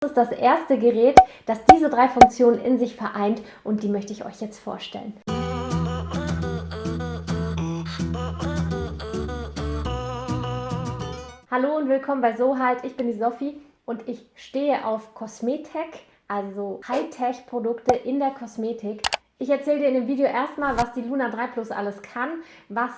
Das ist das erste Gerät, das diese 3 Funktionen in sich vereint und die möchte ich euch jetzt vorstellen. Hallo und willkommen bei Sohalt, ich bin die Sophie und ich stehe auf Kosmetik, also Hightech-Produkte in der Kosmetik. Ich erzähle dir in dem Video erstmal, was die Luna 3 Plus alles kann, was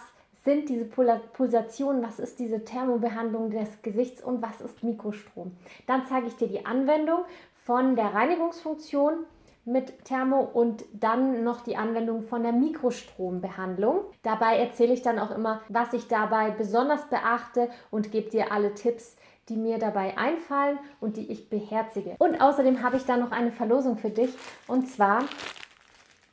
sind diese Pulsationen, was ist diese Thermobehandlung des Gesichts und was ist Mikrostrom. Dann zeige ich dir die Anwendung von der Reinigungsfunktion mit Thermo und dann noch die Anwendung von der Mikrostrombehandlung. Dabei erzähle ich dann auch immer, was ich dabei besonders beachte und gebe dir alle Tipps, die mir dabei einfallen und die ich beherzige. Und außerdem habe ich dann noch eine Verlosung für dich und zwar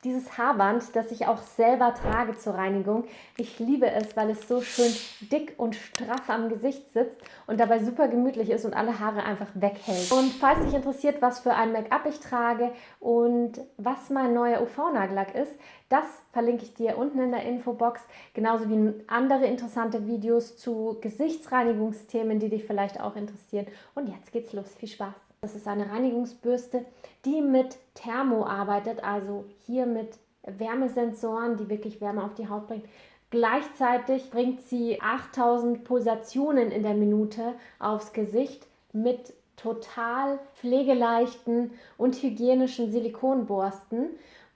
dieses Haarband, das ich auch selber trage zur Reinigung. Ich liebe es, weil es so schön dick und straff am Gesicht sitzt und dabei super gemütlich ist und alle Haare einfach weghält. Und falls dich interessiert, was für ein Make-up ich trage und was mein neuer UV-Nagellack ist, das verlinke ich dir unten in der Infobox, genauso wie andere interessante Videos zu Gesichtsreinigungsthemen, die dich vielleicht auch interessieren. Und jetzt geht's los. Viel Spaß! Das ist eine Reinigungsbürste, die mit Thermo arbeitet, also hier mit Wärmesensoren, die wirklich Wärme auf die Haut bringt. Gleichzeitig bringt sie 8000 Pulsationen in der Minute aufs Gesicht mit total pflegeleichten und hygienischen Silikonborsten.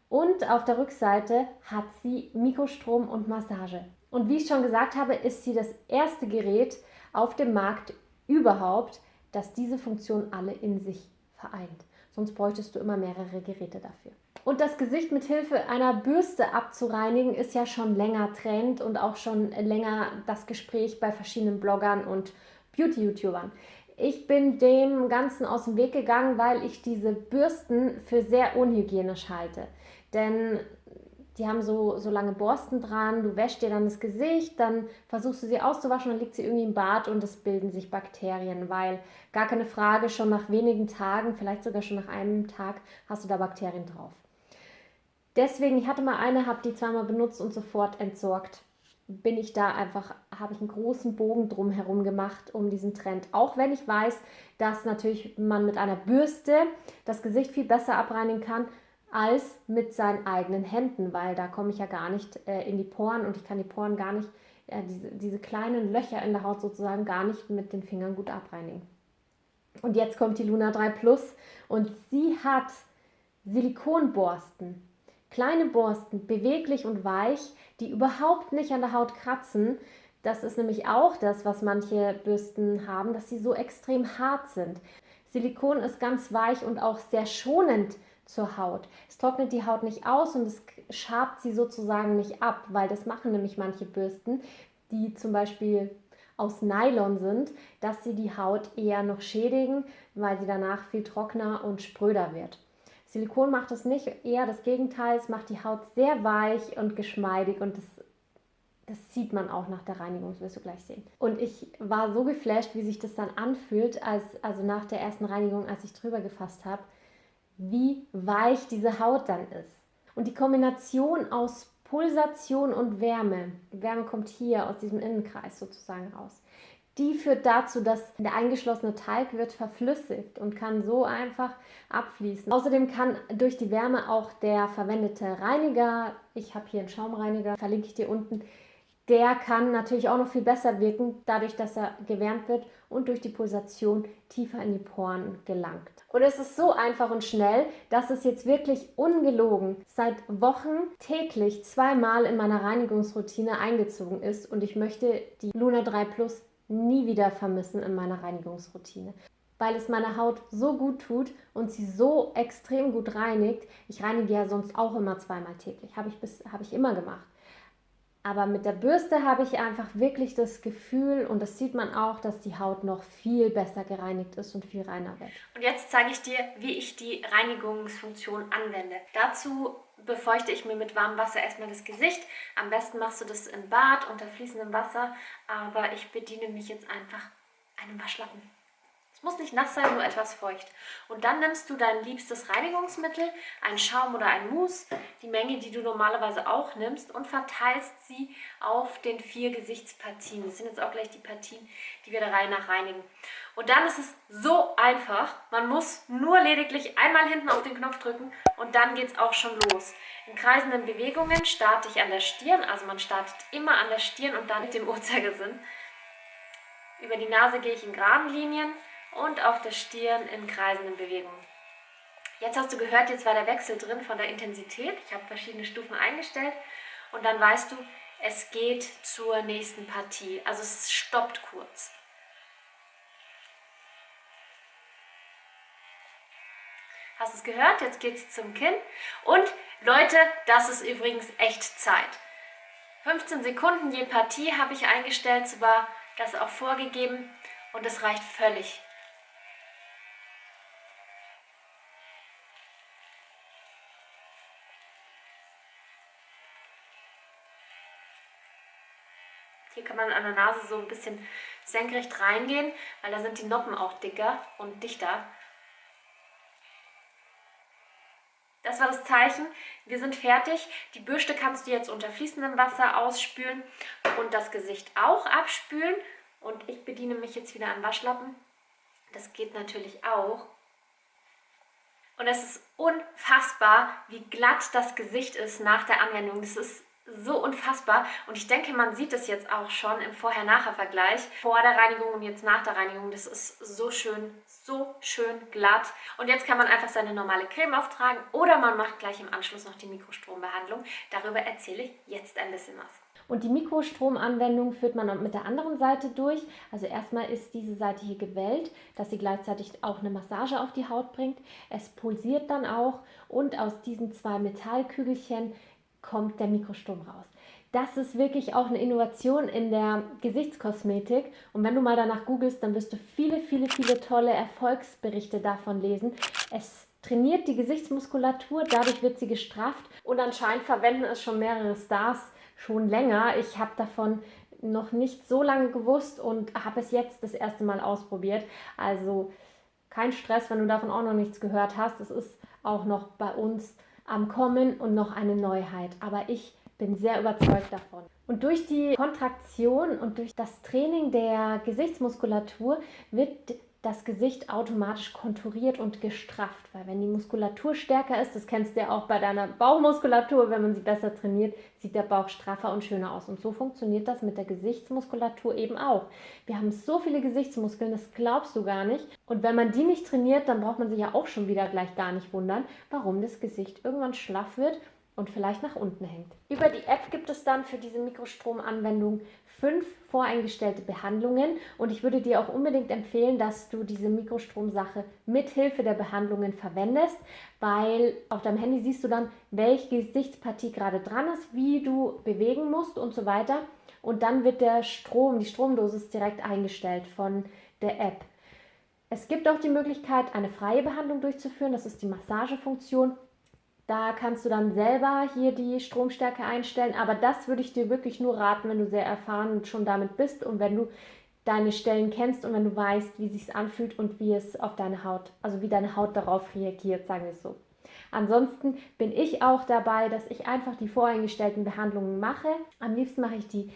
Und auf der Rückseite hat sie Mikrostrom und Massage. Und wie ich schon gesagt habe, ist sie das erste Gerät auf dem Markt überhaupt, das diese Funktion alle in sich vereint. Sonst bräuchtest du immer mehrere Geräte dafür. Und das Gesicht mit Hilfe einer Bürste abzureinigen ist ja schon länger Trend und auch schon länger das Gespräch bei verschiedenen Bloggern und Beauty-YouTubern. Ich bin dem Ganzen aus dem Weg gegangen, weil ich diese Bürsten für sehr unhygienisch halte. Denn die haben so lange Borsten dran, du wäschst dir dann das Gesicht, dann versuchst du sie auszuwaschen, dann liegt sie irgendwie im Bad und es bilden sich Bakterien, weil gar keine Frage, schon nach wenigen Tagen, vielleicht sogar schon nach einem Tag, hast du da Bakterien drauf. Deswegen, ich hatte mal eine, habe die zweimal benutzt und sofort entsorgt. Bin ich da einfach, habe ich einen großen Bogen drum herum gemacht um diesen Trend. Auch wenn ich weiß, dass natürlich man mit einer Bürste das Gesicht viel besser abreinigen kann, als mit seinen eigenen Händen, weil da komme ich ja gar nicht in die Poren und ich kann die Poren gar nicht, diese kleinen Löcher in der Haut sozusagen gar nicht mit den Fingern gut abreinigen. Und jetzt kommt die Luna 3 Plus und sie hat Silikonborsten, kleine Borsten, beweglich und weich, die überhaupt nicht an der Haut kratzen. Das ist nämlich auch das, was manche Bürsten haben, dass sie so extrem hart sind. Silikon ist ganz weich und auch sehr schonend zur Haut. Es trocknet die Haut nicht aus und es schabt sie sozusagen nicht ab, weil das machen nämlich manche Bürsten, die zum Beispiel aus Nylon sind, dass sie die Haut eher noch schädigen, weil sie danach viel trockener und spröder wird. Silikon macht es nicht, eher das Gegenteil, es macht die Haut sehr weich und geschmeidig und das sieht man auch nach der Reinigung, das wirst du gleich sehen. Und ich war so geflasht, wie sich das dann anfühlt, also nach der ersten Reinigung, als ich drüber gefasst habe, wie weich diese Haut dann ist. Und die Kombination aus Pulsation und Wärme, die Wärme kommt hier aus diesem Innenkreis sozusagen raus, die führt dazu, dass der eingeschlossene Teig wird verflüssigt und kann so einfach abfließen. Außerdem kann durch die Wärme auch der verwendete Reiniger, ich habe hier einen Schaumreiniger, verlinke ich dir unten, der kann natürlich auch noch viel besser wirken, dadurch, dass er gewärmt wird und durch die Pulsation tiefer in die Poren gelangt. Und es ist so einfach und schnell, dass es jetzt wirklich ungelogen seit Wochen täglich zweimal in meiner Reinigungsroutine eingezogen ist und ich möchte die Luna 3 Plus nie wieder vermissen in meiner Reinigungsroutine, weil es meiner Haut so gut tut und sie so extrem gut reinigt. Ich reinige ja sonst auch immer zweimal täglich, habe ich immer gemacht. Aber mit der Bürste habe ich einfach wirklich das Gefühl, und das sieht man auch, dass die Haut noch viel besser gereinigt ist und viel reiner wird. Und jetzt zeige ich dir, wie ich die Reinigungsfunktion anwende. Dazu befeuchte ich mir mit warmem Wasser erstmal das Gesicht. Am besten machst du das im Bad unter fließendem Wasser, aber ich bediene mich jetzt einfach einem Waschlappen. Muss nicht nass sein, nur etwas feucht. Und dann nimmst du dein liebstes Reinigungsmittel, einen Schaum oder ein Mousse, die Menge, die du normalerweise auch nimmst, und verteilst sie auf den 4 Gesichtspartien. Das sind jetzt auch gleich die Partien, die wir der Reihe nach reinigen. Und dann ist es so einfach. Man muss nur lediglich einmal hinten auf den Knopf drücken und dann geht es auch schon los. In kreisenden Bewegungen starte ich an der Stirn, also man startet immer an der Stirn und dann mit dem Uhrzeigersinn. Über die Nase gehe ich in geraden Linien und auf der Stirn in kreisenden Bewegungen. Jetzt hast du gehört, jetzt war der Wechsel drin von der Intensität. Ich habe verschiedene Stufen eingestellt und dann weißt du, es geht zur nächsten Partie. Also es stoppt kurz. Hast du es gehört? Jetzt geht es zum Kinn. Und Leute, das ist übrigens Echtzeit. 15 Sekunden je Partie habe ich eingestellt, so war das auch vorgegeben und das reicht völlig. Hier kann man an der Nase so ein bisschen senkrecht reingehen, weil da sind die Noppen auch dicker und dichter. Das war das Zeichen. Wir sind fertig. Die Bürste kannst du jetzt unter fließendem Wasser ausspülen und das Gesicht auch abspülen. Und ich bediene mich jetzt wieder an Waschlappen. Das geht natürlich auch. Und es ist unfassbar, wie glatt das Gesicht ist nach der Anwendung. Das ist so unfassbar und ich denke, man sieht es jetzt auch schon im Vorher-Nachher-Vergleich. Vor der Reinigung und jetzt nach der Reinigung, das ist so schön glatt. Und jetzt kann man einfach seine normale Creme auftragen oder man macht gleich im Anschluss noch die Mikrostrombehandlung. Darüber erzähle ich jetzt ein bisschen was. Und die Mikrostromanwendung führt man mit der anderen Seite durch. Also erstmal ist diese Seite hier gewellt, dass sie gleichzeitig auch eine Massage auf die Haut bringt. Es pulsiert dann auch und aus diesen 2 Metallkügelchen kommt der Mikrostrom raus. Das ist wirklich auch eine Innovation in der Gesichtskosmetik. Und wenn du mal danach googelst, dann wirst du viele tolle Erfolgsberichte davon lesen. Es trainiert die Gesichtsmuskulatur, dadurch wird sie gestrafft und anscheinend verwenden es schon mehrere Stars schon länger. Ich habe davon noch nicht so lange gewusst und habe es jetzt das erste Mal ausprobiert. Also kein Stress, wenn du davon auch noch nichts gehört hast. Es ist auch noch bei uns am Kommen und noch eine Neuheit. Aber ich bin sehr überzeugt davon. Und durch die Kontraktion und durch das Training der Gesichtsmuskulatur wird das Gesicht automatisch konturiert und gestrafft, weil wenn die Muskulatur stärker ist, das kennst du ja auch bei deiner Bauchmuskulatur, wenn man sie besser trainiert, sieht der Bauch straffer und schöner aus. Und so funktioniert das mit der Gesichtsmuskulatur eben auch. Wir haben so viele Gesichtsmuskeln, das glaubst du gar nicht. Und wenn man die nicht trainiert, dann braucht man sich ja auch schon wieder gleich gar nicht wundern, warum das Gesicht irgendwann schlaff wird und vielleicht nach unten hängt. Über die App gibt es dann für diese Mikrostromanwendung 5 voreingestellte Behandlungen und ich würde dir auch unbedingt empfehlen, dass du diese Mikrostromsache mit Hilfe der Behandlungen verwendest, weil auf deinem Handy siehst du dann, welche Gesichtspartie gerade dran ist, wie du bewegen musst und so weiter und dann wird der Strom, die Stromdosis direkt eingestellt von der App. Es gibt auch die Möglichkeit, eine freie Behandlung durchzuführen, das ist die Massagefunktion. Da kannst du dann selber hier die Stromstärke einstellen, aber das würde ich dir wirklich nur raten, wenn du sehr erfahren schon damit bist und wenn du deine Stellen kennst und wenn du weißt, wie es sich anfühlt und wie es auf deine Haut, also wie deine Haut darauf reagiert, sagen wir es so. Ansonsten bin ich auch dabei, dass ich einfach die voreingestellten Behandlungen mache. Am liebsten mache ich die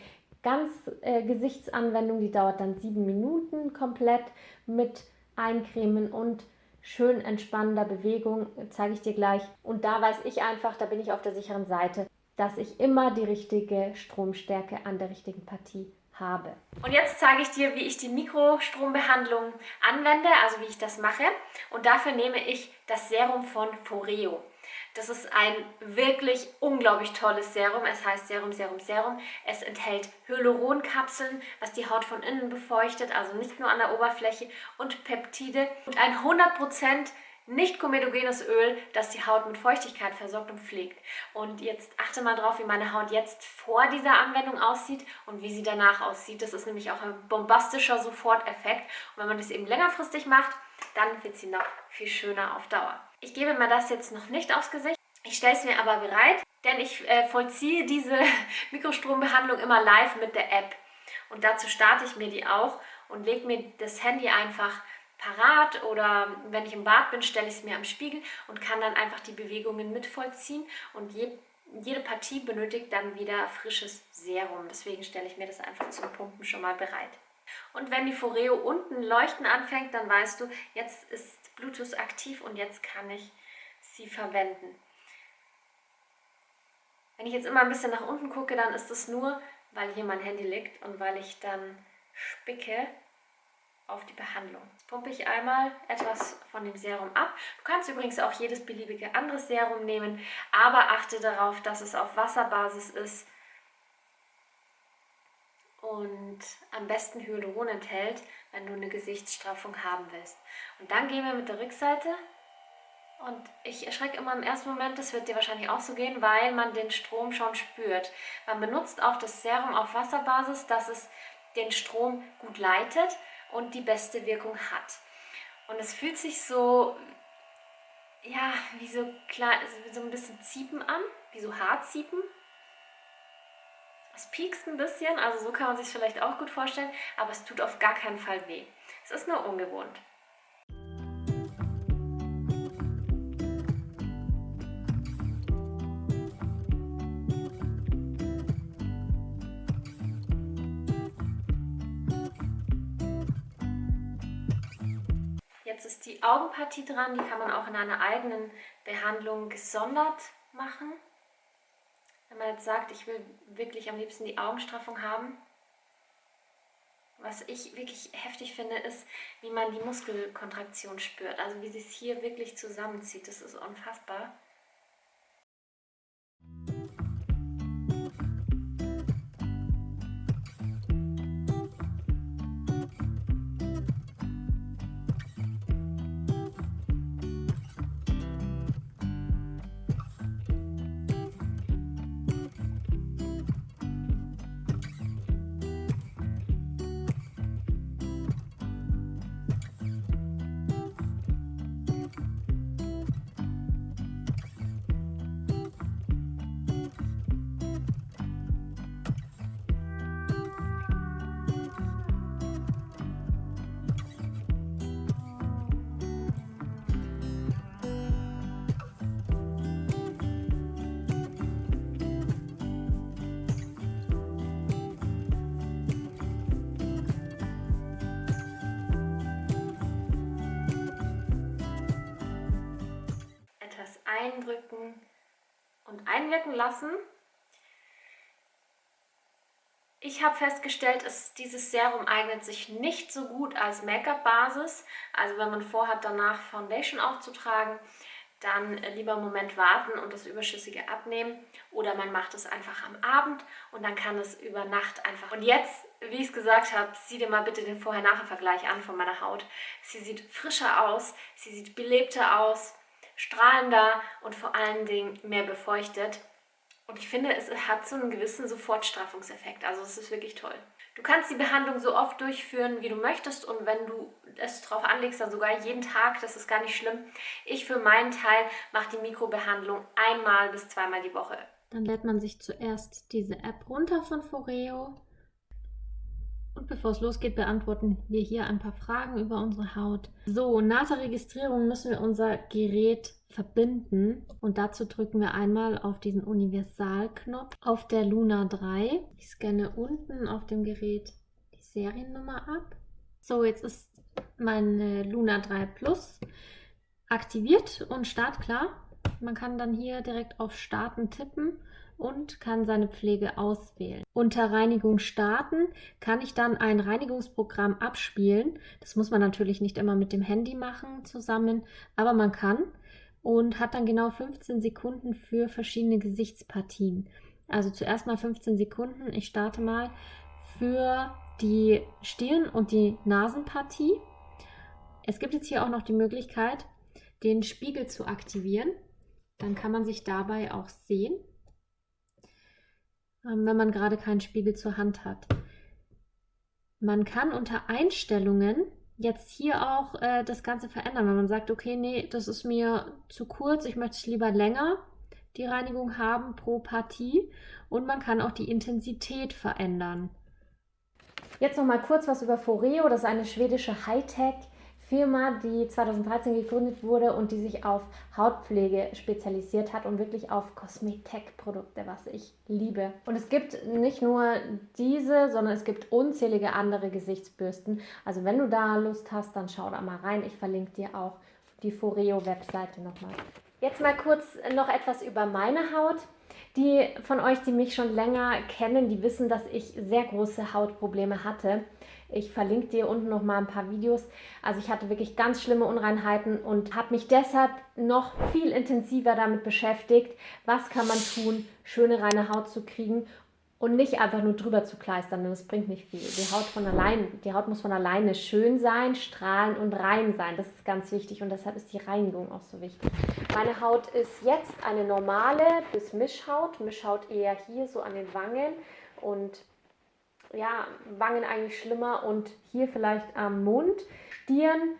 Gesichtsanwendung, die dauert dann 7 Minuten komplett mit Eincremen und schön entspannender Bewegung, zeige ich dir gleich. Und da weiß ich einfach, da bin ich auf der sicheren Seite, dass ich immer die richtige Stromstärke an der richtigen Partie habe. Und jetzt zeige ich dir, wie ich die Mikrostrombehandlung anwende, also wie ich das mache. Und dafür nehme ich das Serum von Foreo. Das ist ein wirklich unglaublich tolles Serum. Es heißt Serum. Es enthält Hyaluronkapseln, was die Haut von innen befeuchtet, also nicht nur an der Oberfläche, und Peptide und ein 100% nicht komedogenes Öl, das die Haut mit Feuchtigkeit versorgt und pflegt. Und jetzt achte mal drauf, wie meine Haut jetzt vor dieser Anwendung aussieht und wie sie danach aussieht. Das ist nämlich auch ein bombastischer Soforteffekt. Und wenn man das eben längerfristig macht, dann wird sie noch viel schöner auf Dauer. Ich gebe mir das jetzt noch nicht aufs Gesicht. Ich stelle es mir aber bereit, denn ich vollziehe diese Mikrostrombehandlung immer live mit der App. Und dazu starte ich mir die auch und lege mir das Handy einfach parat, oder wenn ich im Bad bin, stelle ich es mir am Spiegel und kann dann einfach die Bewegungen mit vollziehen, und jede Partie benötigt dann wieder frisches Serum. Deswegen stelle ich mir das einfach zum Pumpen schon mal bereit. Und wenn die Foreo unten leuchten anfängt, dann weißt du, jetzt ist Bluetooth aktiv und jetzt kann ich sie verwenden. Wenn ich jetzt immer ein bisschen nach unten gucke, dann ist es nur, weil hier mein Handy liegt und weil ich dann spicke auf die Behandlung. Jetzt pumpe ich einmal etwas von dem Serum ab. Du kannst übrigens auch jedes beliebige andere Serum nehmen, aber achte darauf, dass es auf Wasserbasis ist und am besten Hyaluron enthält, wenn du eine Gesichtsstraffung haben willst. Und dann gehen wir mit der Rückseite. Und ich erschrecke immer im ersten Moment, das wird dir wahrscheinlich auch so gehen, weil man den Strom schon spürt. Man benutzt auch das Serum auf Wasserbasis, dass es den Strom gut leitet und die beste Wirkung hat. Und es fühlt sich so, ja, wie so klein, so ein bisschen Ziepen an, wie so Haarziepen. Es piekst ein bisschen, also so kann man sich vielleicht auch gut vorstellen, aber es tut auf gar keinen Fall weh. Es ist nur ungewohnt. Jetzt ist die Augenpartie dran, die kann man auch in einer eigenen Behandlung gesondert machen. Wenn man jetzt sagt, ich will wirklich am liebsten die Augenstraffung haben. Was ich wirklich heftig finde, ist, wie man die Muskelkontraktion spürt. Also wie sie es hier wirklich zusammenzieht. Das ist unfassbar. Eindrücken und einwirken lassen. Ich habe festgestellt, dieses Serum eignet sich nicht so gut als Make-up-Basis. Also wenn man vorhat, danach Foundation aufzutragen, dann lieber einen Moment warten und das Überschüssige abnehmen. Oder man macht es einfach am Abend und dann kann es über Nacht einfach. Und jetzt, wie ich es gesagt habe, sieh dir mal bitte den Vorher-Nachher-Vergleich an von meiner Haut. Sie sieht frischer aus, sie sieht belebter aus, strahlender und vor allen Dingen mehr befeuchtet. Und ich finde, es hat so einen gewissen Sofortstraffungseffekt. Also es ist wirklich toll. Du kannst die Behandlung so oft durchführen, wie du möchtest. Und wenn du es drauf anlegst, dann sogar jeden Tag. Das ist gar nicht schlimm. Ich für meinen Teil mache die Mikrobehandlung einmal bis zweimal die Woche. Dann lädt man sich zuerst diese App runter von Foreo. Und bevor es losgeht, beantworten wir hier ein paar Fragen über unsere Haut. So, nach der Registrierung müssen wir unser Gerät verbinden. Und dazu drücken wir einmal auf diesen Universalknopf auf der Luna 3. Ich scanne unten auf dem Gerät die Seriennummer ab. So, jetzt ist meine Luna 3 Plus aktiviert und startklar. Man kann dann hier direkt auf Starten tippen und kann seine Pflege auswählen. Unter Reinigung starten kann ich dann ein Reinigungsprogramm abspielen. Das muss man natürlich nicht immer mit dem Handy machen zusammen, aber man kann und hat dann genau 15 Sekunden für verschiedene Gesichtspartien. Also zuerst mal 15 Sekunden. Ich starte mal für die Stirn- und die Nasenpartie. Es gibt jetzt hier auch noch die Möglichkeit, den Spiegel zu aktivieren. Dann kann man sich dabei auch sehen, wenn man gerade keinen Spiegel zur Hand hat. Man kann unter Einstellungen jetzt hier auch das Ganze verändern, wenn man sagt, okay, nee, das ist mir zu kurz, ich möchte es lieber länger, die Reinigung haben pro Partie, und man kann auch die Intensität verändern. Jetzt noch mal kurz was über Foreo. Das ist eine schwedische Hightech Firma, die 2013 gegründet wurde und die sich auf Hautpflege spezialisiert hat und wirklich auf Cosmetec-Produkte, was ich liebe. Und es gibt nicht nur diese, sondern es gibt unzählige andere Gesichtsbürsten. Also wenn du da Lust hast, dann schau da mal rein. Ich verlinke dir auch die Foreo-Webseite nochmal. Jetzt mal kurz noch etwas über meine Haut. Die von euch, die mich schon länger kennen, die wissen, dass ich sehr große Hautprobleme hatte. Ich verlinke dir unten noch mal ein paar Videos. Also ich hatte wirklich ganz schlimme Unreinheiten und habe mich deshalb noch viel intensiver damit beschäftigt, was kann man tun, schöne reine Haut zu kriegen und nicht einfach nur drüber zu kleistern, denn das bringt nicht viel. Die Haut muss von alleine schön sein, strahlend und rein sein. Das ist ganz wichtig und deshalb ist die Reinigung auch so wichtig. Meine Haut ist jetzt eine normale bis Mischhaut. Mischhaut eher hier so an den Wangen und ja, Wangen eigentlich schlimmer und hier vielleicht am Mund. Stirn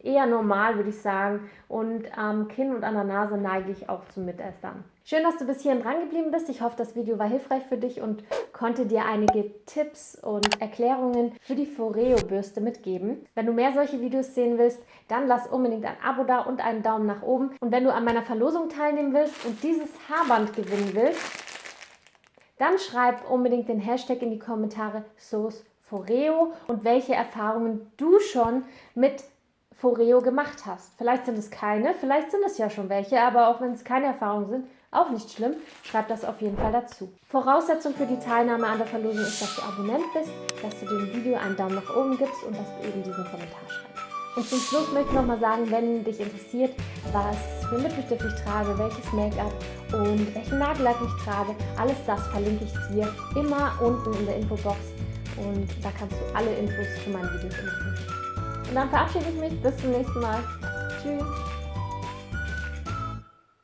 eher normal, würde ich sagen. Und am Kinn und an der Nase neige ich auch zu Mitestern. Schön, dass du bis hierhin dran geblieben bist. Ich hoffe, das Video war hilfreich für dich und konnte dir einige Tipps und Erklärungen für die Foreo-Bürste mitgeben. Wenn du mehr solche Videos sehen willst, dann lass unbedingt ein Abo da und einen Daumen nach oben. Und wenn du an meiner Verlosung teilnehmen willst und dieses Haarband gewinnen willst, dann schreib unbedingt den Hashtag in die Kommentare @SauceForeo und welche Erfahrungen du schon mit Foreo gemacht hast. Vielleicht sind es keine, vielleicht sind es ja schon welche, aber auch wenn es keine Erfahrungen sind, auch nicht schlimm. Schreib das auf jeden Fall dazu. Voraussetzung für die Teilnahme an der Verlosung ist, dass du Abonnent bist, dass du dem Video einen Daumen nach oben gibst und dass du eben diesen Kommentar schreibst. Und zum Schluss möchte ich nochmal sagen, wenn dich interessiert, was für Lippenstift ich trage, welches Make-up und welchen Nagellack ich trage, alles das verlinke ich dir immer unten in der Infobox und da kannst du alle Infos zu meinen Videos immer finden. Und dann verabschiede ich mich, bis zum nächsten Mal. Tschüss!